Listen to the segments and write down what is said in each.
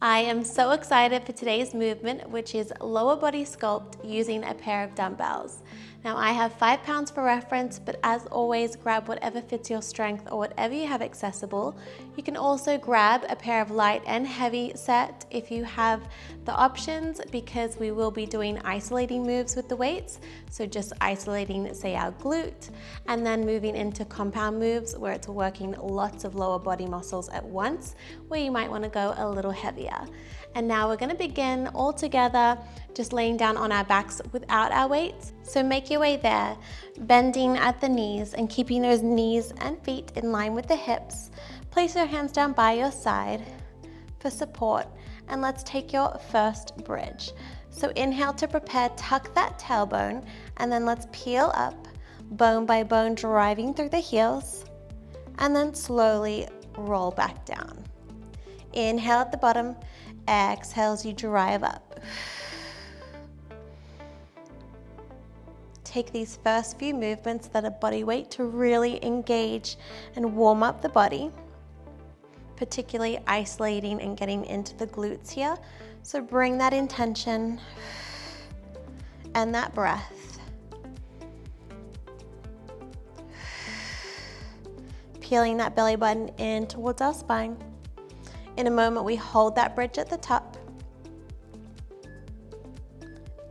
I am so excited for today's movement, which is lower body sculpt using a pair of dumbbells. Now I have 5 pounds for reference, but as always, grab whatever fits your strength or whatever you have accessible. You can also grab a pair of light and heavy set if you have the options, because we will be doing isolating moves with the weights. So just isolating, say, our glute, and then moving into compound moves where it's working lots of lower body muscles at once, where you might want to go a little heavier. And now we're going to begin all together, just laying down on our backs without our weights. So make your way there, bending at the knees and keeping those knees and feet in line with the hips. Place your hands down by your side for support, and let's take your first bridge. So inhale to prepare, tuck that tailbone, and then let's peel up, bone by bone, driving through the heels, and then slowly roll back down. Inhale at the bottom, exhale as you drive up. Take these first few movements that are body weight to really engage and warm up the body, particularly isolating and getting into the glutes here. So bring that intention and that breath. Peeling that belly button in towards our spine. In a moment, we hold that bridge at the top.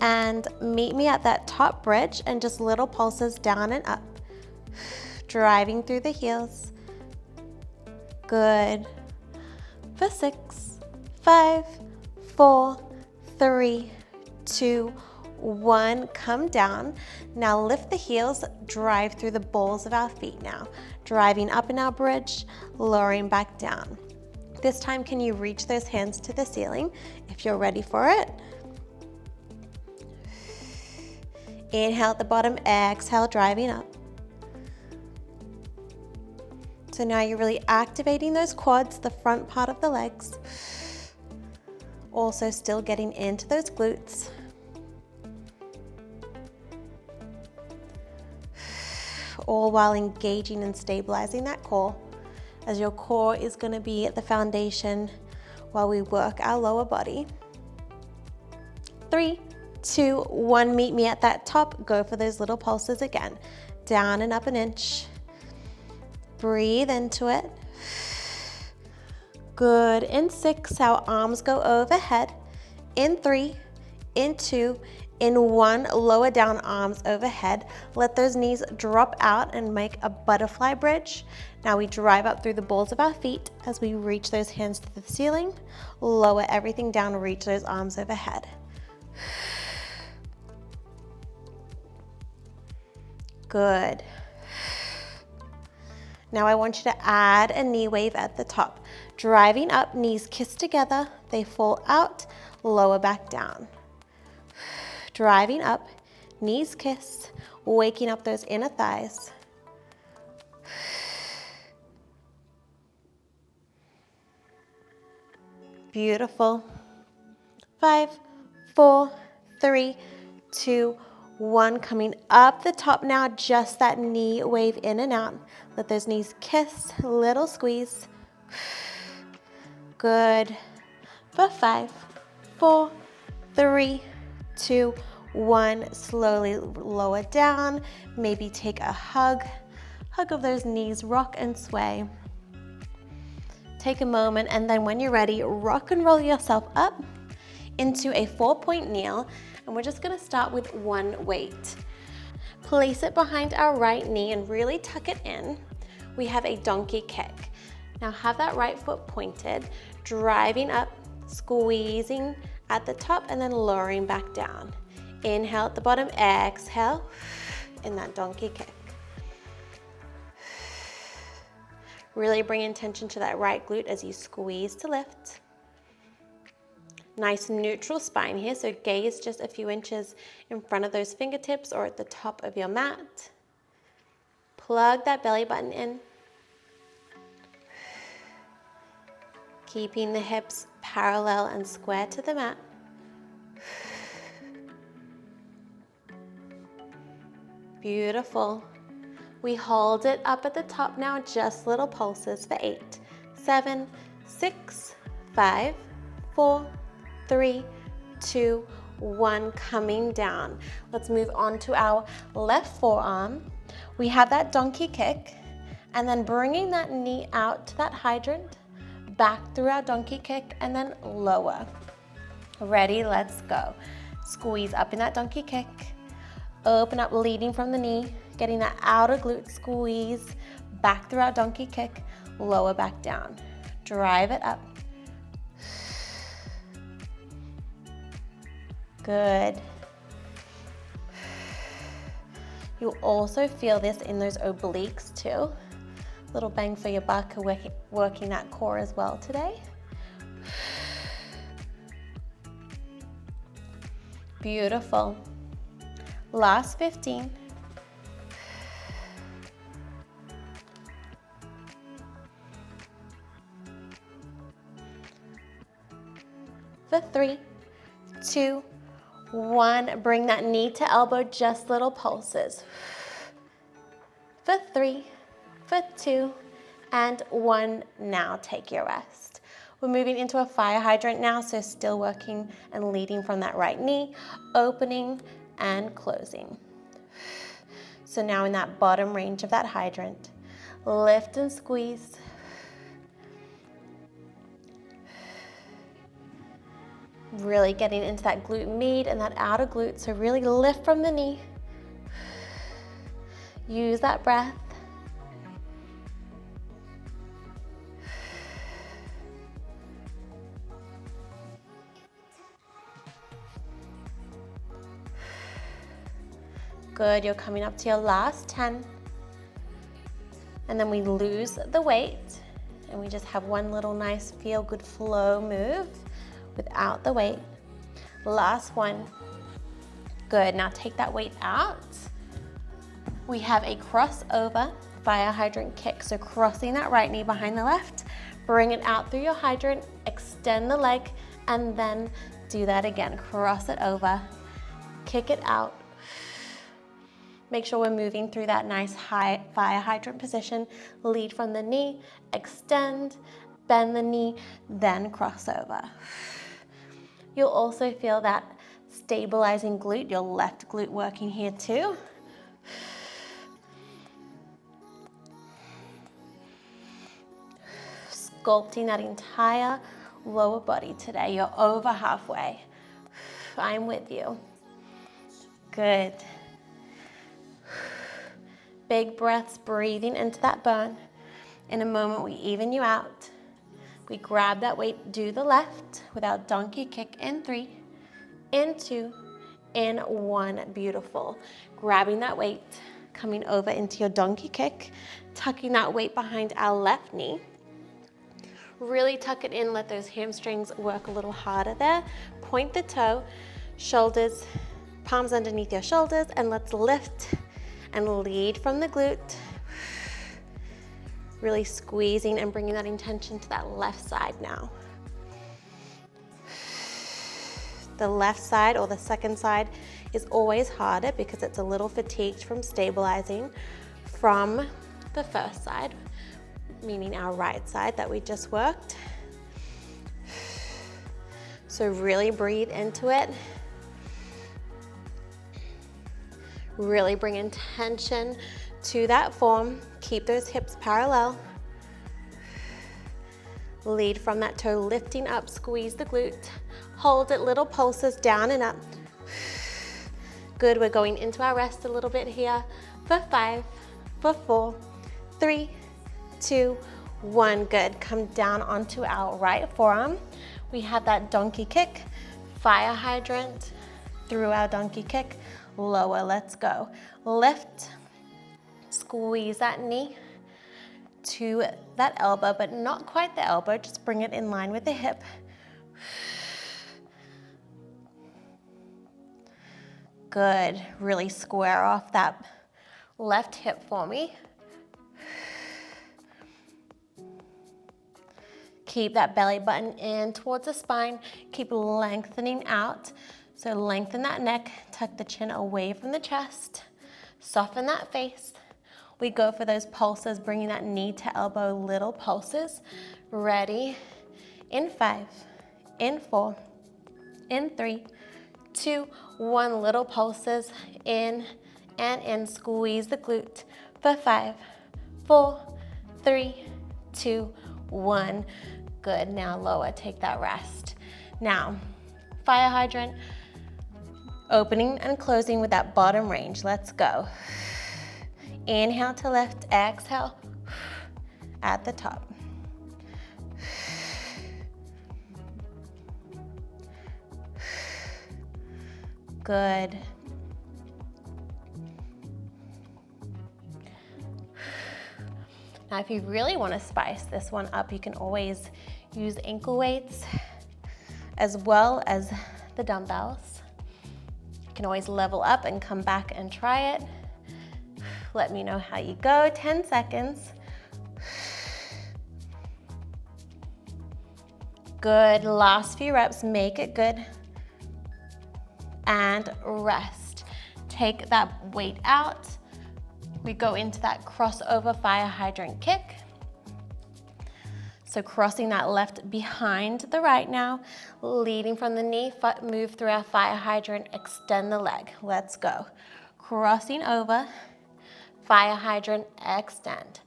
And meet me at that top bridge and just little pulses down and up. Driving through the heels. Good. For 6, 5, 4, 3, 2, 1. Come down. Now lift the heels, drive through the balls of our feet now. Driving up in our bridge, lowering back down. This time, can you reach those hands to the ceiling if you're ready for it? Inhale at the bottom, exhale, driving up. So now you're really activating those quads, the front part of the legs. Also still getting into those glutes. All while engaging and stabilizing that core, as your core is going to be the foundation while we work our lower body. 3, 2, 1, meet me at that top. Go for those little pulses again. Down and up an inch. Breathe into it. Good. In 6, our arms go overhead. In 3, in 2, in 1, lower down, arms overhead. Let those knees drop out and make a butterfly bridge. Now we drive up through the balls of our feet as we reach those hands to the ceiling. Lower everything down, reach those arms overhead. Good. Now I want you to add a knee wave at the top. Driving up, knees kiss together, they fall out, lower back down. Driving up, knees kiss, waking up those inner thighs. Beautiful. 5, 4, 3, 2, 1. Coming up the top now, just that knee wave in and out. Let those knees kiss, little squeeze. Good. For 5, 4, 3, 2, 1. Slowly lower down. Maybe take a hug of those knees, rock and sway. Take a moment, and then when you're ready, rock and roll yourself up into a 4-point kneel, and we're just going to start with one weight. Place it behind our right knee and really tuck it in. We have a donkey kick. Now have that right foot pointed, driving up, squeezing at the top, and then lowering back down. Inhale at the bottom, exhale in that donkey kick. Really bring attention to that right glute as you squeeze to lift. Nice neutral spine here, so gaze just a few inches in front of those fingertips or at the top of your mat. Plug that belly button in. Keeping the hips parallel and square to the mat. Beautiful. We hold it up at the top now, just little pulses for 8, 7, 6, 5, 4, 3, 2, 1, coming down. Let's move on to our left forearm. We have that donkey kick, and then bringing that knee out to that hydrant, back through our donkey kick, and then lower. Ready, let's go. Squeeze up in that donkey kick, open up, leading from the knee, getting that outer glute squeeze, back through our donkey kick, lower back down. Drive it up. Good. You'll also feel this in those obliques too. Little bang for your buck, working that core as well today. Beautiful. Last 15. For 3, 2, 1, bring that knee to elbow, just little pulses. For 3, for 2, and 1, now take your rest. We're moving into a fire hydrant now, so still working and leading from that right knee, opening and closing. So now in that bottom range of that hydrant, lift and squeeze. Really getting into that glute med and that outer glute, so really lift from the knee. Use that breath. Good, you're coming up to your last 10. And then we lose the weight, and we just have one little nice feel-good flow move without the weight. Last one. Good, now take that weight out. We have a crossover fire hydrant kick, so crossing that right knee behind the left, bring it out through your hydrant, extend the leg, and then do that again. Cross it over, kick it out. Make sure we're moving through that nice high fire hydrant position. Lead from the knee, extend, bend the knee, then cross over. You'll also feel that stabilizing glute, your left glute working here too. Sculpting that entire lower body today. You're over halfway. I'm with you. Good. Big breaths, breathing into that burn. In a moment, we even you out. We grab that weight, do the left with our donkey kick in 3, in 2, in 1. Beautiful. Grabbing that weight, coming over into your donkey kick, tucking that weight behind our left knee. Really tuck it in, let those hamstrings work a little harder there. Point the toe, shoulders, palms underneath your shoulders, and let's lift and lead from the glute. Really squeezing and bringing that intention to that left side now. The left side or the second side is always harder because it's a little fatigued from stabilizing from the first side, meaning our right side that we just worked. So really breathe into it. Really bring intention to that form. Keep those hips parallel. Lead from that toe, lifting up, squeeze the glute. Hold it, little pulses down and up. Good, we're going into our rest a little bit here. For 5, for 4, 3, 2, 1. Good, come down onto our right forearm. We have that donkey kick, fire hydrant through our donkey kick. Lower, let's go. Lift, squeeze that knee to that elbow, but not quite the elbow, just bring it in line with the hip. Good, really square off that left hip for me. Keep that belly button in towards the spine. Keep lengthening out. So lengthen that neck, tuck the chin away from the chest, soften that face. We go for those pulses, bringing that knee to elbow, little pulses. Ready? In 5, in 4, in 3, 2, 1. Little pulses, in and in. Squeeze the glute for 5, 4, 3, 2, 1. Good. Now lower, take that rest. Now, fire hydrant, opening and closing with that bottom range. Let's go. Inhale to lift, exhale at the top. Good. Now, if you really want to spice this one up, you can always use ankle weights as well as the dumbbells. You can always level up and come back and try it. Let me know how you go. 10 seconds. Good. Last few reps. Make it good. And rest. Take that weight out. We go into that crossover fire hydrant kick. So crossing that left behind the right now, leading from the knee, foot move through our fire hydrant, extend the leg. Let's go. Crossing over, fire hydrant, extend.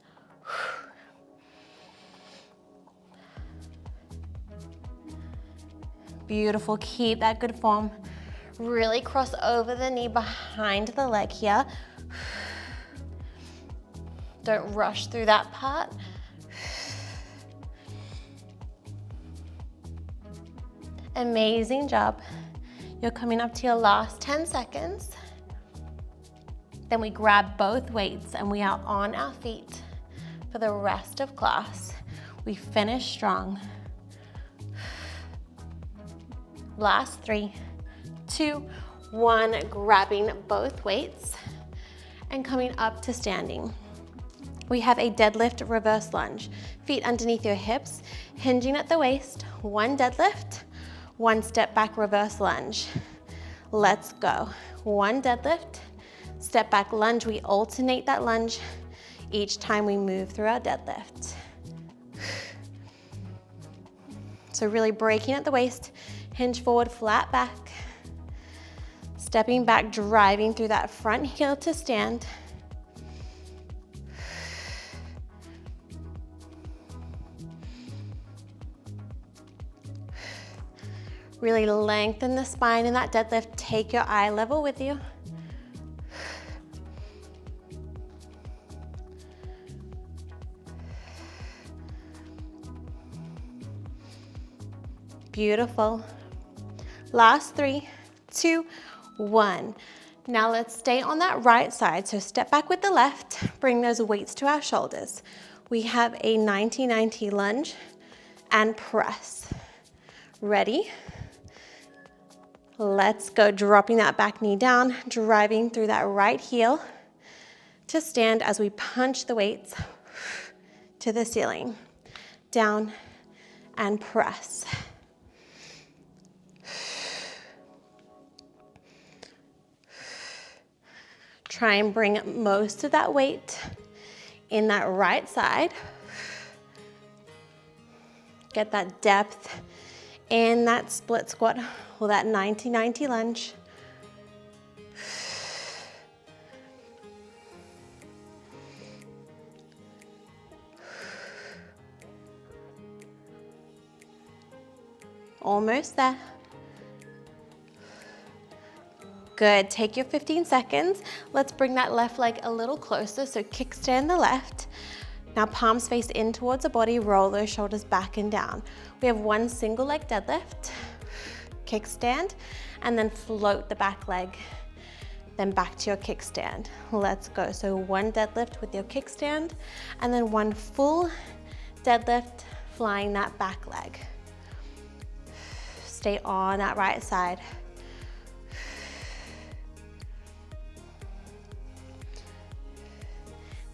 Beautiful, keep that good form. Really cross over the knee behind the leg here. Don't rush through that part. Amazing job. You're coming up to your last 10 seconds. Then we grab both weights and we are on our feet for the rest of class. We finish strong. Last 3, 2, 1, grabbing both weights and coming up to standing. We have a deadlift reverse lunge. Feet underneath your hips, hinging at the waist. 1 deadlift, 1 step back reverse lunge. Let's go. 1 deadlift, step back lunge. We alternate that lunge each time we move through our deadlift. So really breaking at the waist, hinge forward, flat back. Stepping back, driving through that front heel to stand. Really lengthen the spine in that deadlift. Take your eye level with you. Beautiful. Last 3, 2, 1. Now let's stay on that right side. So step back with the left, bring those weights to our shoulders. We have a 90-90 lunge and press. Ready? Let's go, dropping that back knee down, driving through that right heel to stand as we punch the weights to the ceiling. Down and press. Try and bring most of that weight in that right side. Get that depth in that split squat or that 90-90 lunge. Almost there. Good, take your 15 seconds. Let's bring that left leg a little closer. So kickstand the left. Now palms face in towards the body, roll those shoulders back and down. We have 1 single leg deadlift, kickstand, and then float the back leg, then back to your kickstand. Let's go. So 1 deadlift with your kickstand, and then 1 full deadlift, flying that back leg. Stay on that right side.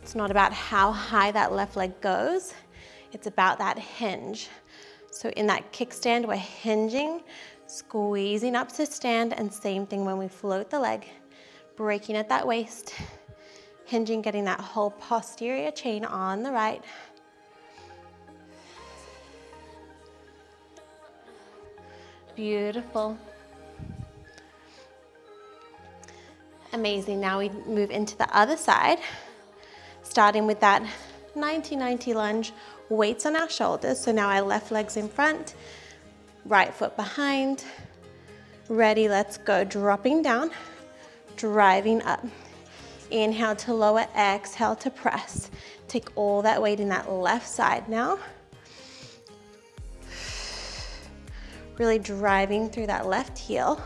It's not about how high that left leg goes, it's about that hinge. So in that kickstand, we're hinging, squeezing up to stand, and same thing when we float the leg, breaking at that waist, hinging, getting that whole posterior chain on the right. Beautiful. Amazing. Now we move into the other side, starting with that 90-90 lunge, weights on our shoulders. So now our left leg's in front, right foot behind. Ready, let's go. Dropping down, driving up. Inhale to lower, exhale to press. Take all that weight in that left side now. Really driving through that left heel.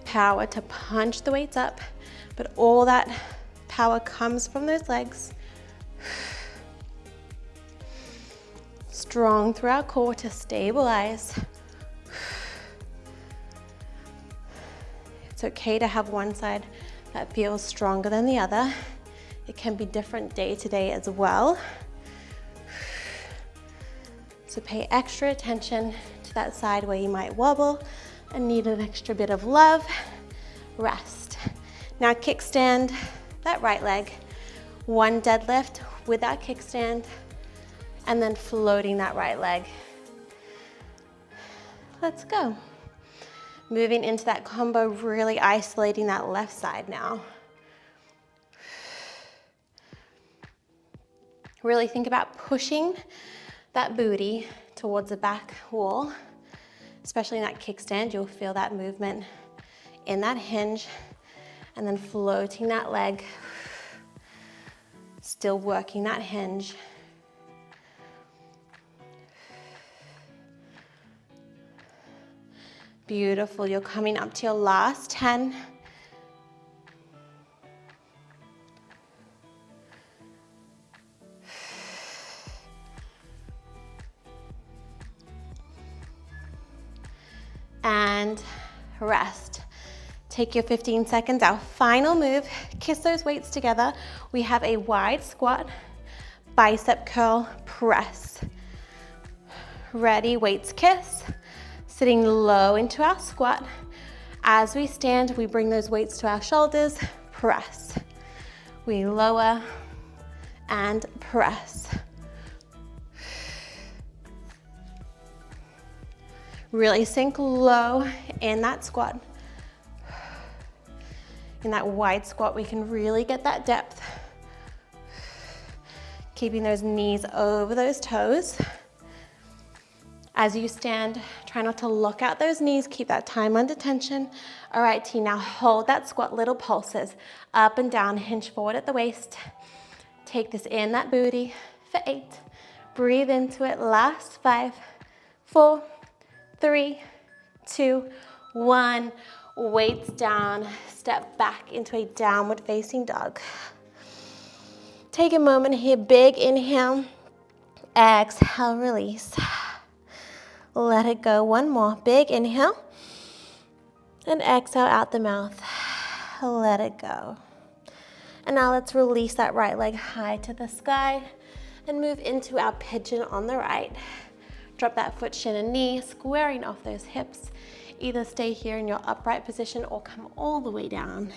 Power to punch the weights up, but all that power comes from those legs. Strong through our core to stabilize. It's okay to have one side that feels stronger than the other. It can be different day to day as well. So pay extra attention to that side where you might wobble and need an extra bit of love. Rest. Now kickstand that right leg. One deadlift with that kickstand, and then floating that right leg. Let's go. Moving into that combo, really isolating that left side now. Really think about pushing that booty towards the back wall, especially in that kickstand. You'll feel that movement in that hinge, and then floating that leg, still working that hinge. Beautiful. You're coming up to your last 10. And rest. Take your 15 seconds. Our final move, kiss those weights together. We have a wide squat, bicep curl, press. Ready, weights kiss. Sitting low into our squat. As we stand, we bring those weights to our shoulders, press. We lower and press. Really sink low in that squat. In that wide squat, we can really get that depth. Keeping those knees over those toes. As you stand, try not to lock out those knees, keep that time under tension. All right, team, now hold that squat, little pulses, up and down, hinge forward at the waist. Take this in, that booty, for 8. Breathe into it, last 5, 4, 3, 2, 1. Weights down, step back into a downward facing dog. Take a moment here, big inhale, exhale, release. Let it go, one more, big inhale, and exhale out the mouth, let it go. And now let's release that right leg high to the sky and move into our pigeon on the right. Drop that foot, shin and knee, squaring off those hips. Either stay here in your upright position or come all the way down.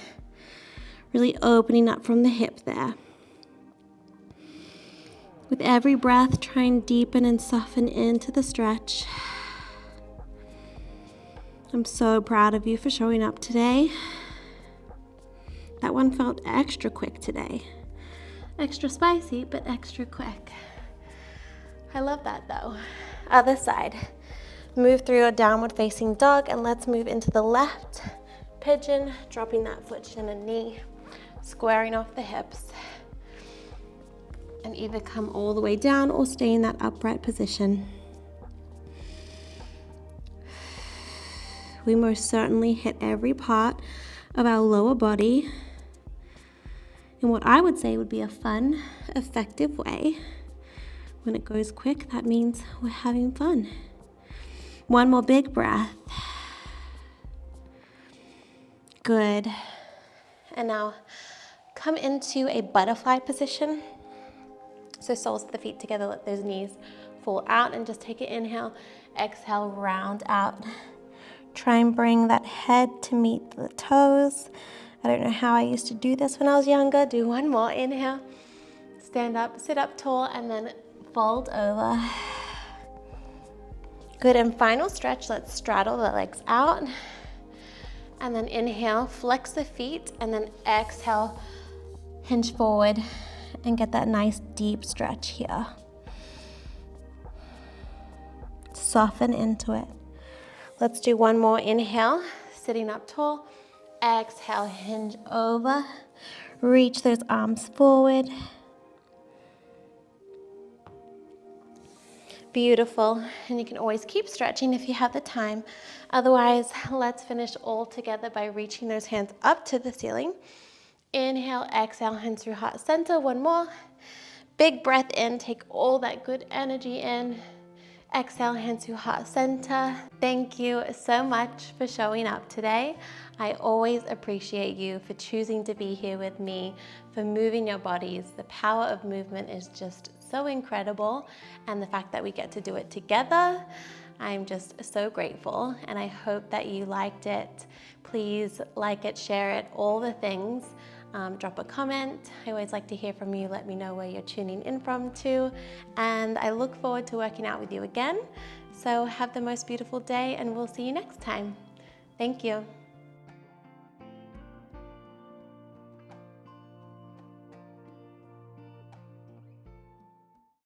Really opening up from the hip there. With every breath, try and deepen and soften into the stretch. I'm so proud of you for showing up today. That one felt extra quick today. Extra spicy, but extra quick. I love that though. Other side. Move through your downward facing dog, and let's move into the left pigeon, dropping that foot, shin and knee, squaring off the hips. And either come all the way down or stay in that upright position. We most certainly hit every part of our lower body in what I would say would be a fun, effective way. When it goes quick, that means we're having fun. One more big breath. Good. And now come into a butterfly position. So soles of the feet together, let those knees fall out, and just take an inhale, exhale, round out. Try and bring that head to meet the toes. I don't know how I used to do this when I was younger. Do one more, inhale, stand up, sit up tall, and then fold over. Good, and final stretch, let's straddle the legs out. And then inhale, flex the feet, and then exhale, hinge forward and get that nice deep stretch here. Soften into it. Let's do one more. Inhale, sitting up tall. Exhale, hinge over. Reach those arms forward. Beautiful. And you can always keep stretching if you have the time. Otherwise, let's finish all together by reaching those hands up to the ceiling. Inhale, exhale, hands through heart center. One more. Big breath in, take all that good energy in. Exhale, hands through heart center. Thank you so much for showing up today. I always appreciate you for choosing to be here with me, for moving your bodies. The power of movement is just so incredible, and the fact that we get to do it together, I'm just so grateful, and I hope that you liked it. Please like it, share it, all the things. Drop a comment. I always like to hear from you. Let me know where you're tuning in from too. And I look forward to working out with you again. So have the most beautiful day, and we'll see you next time. Thank you.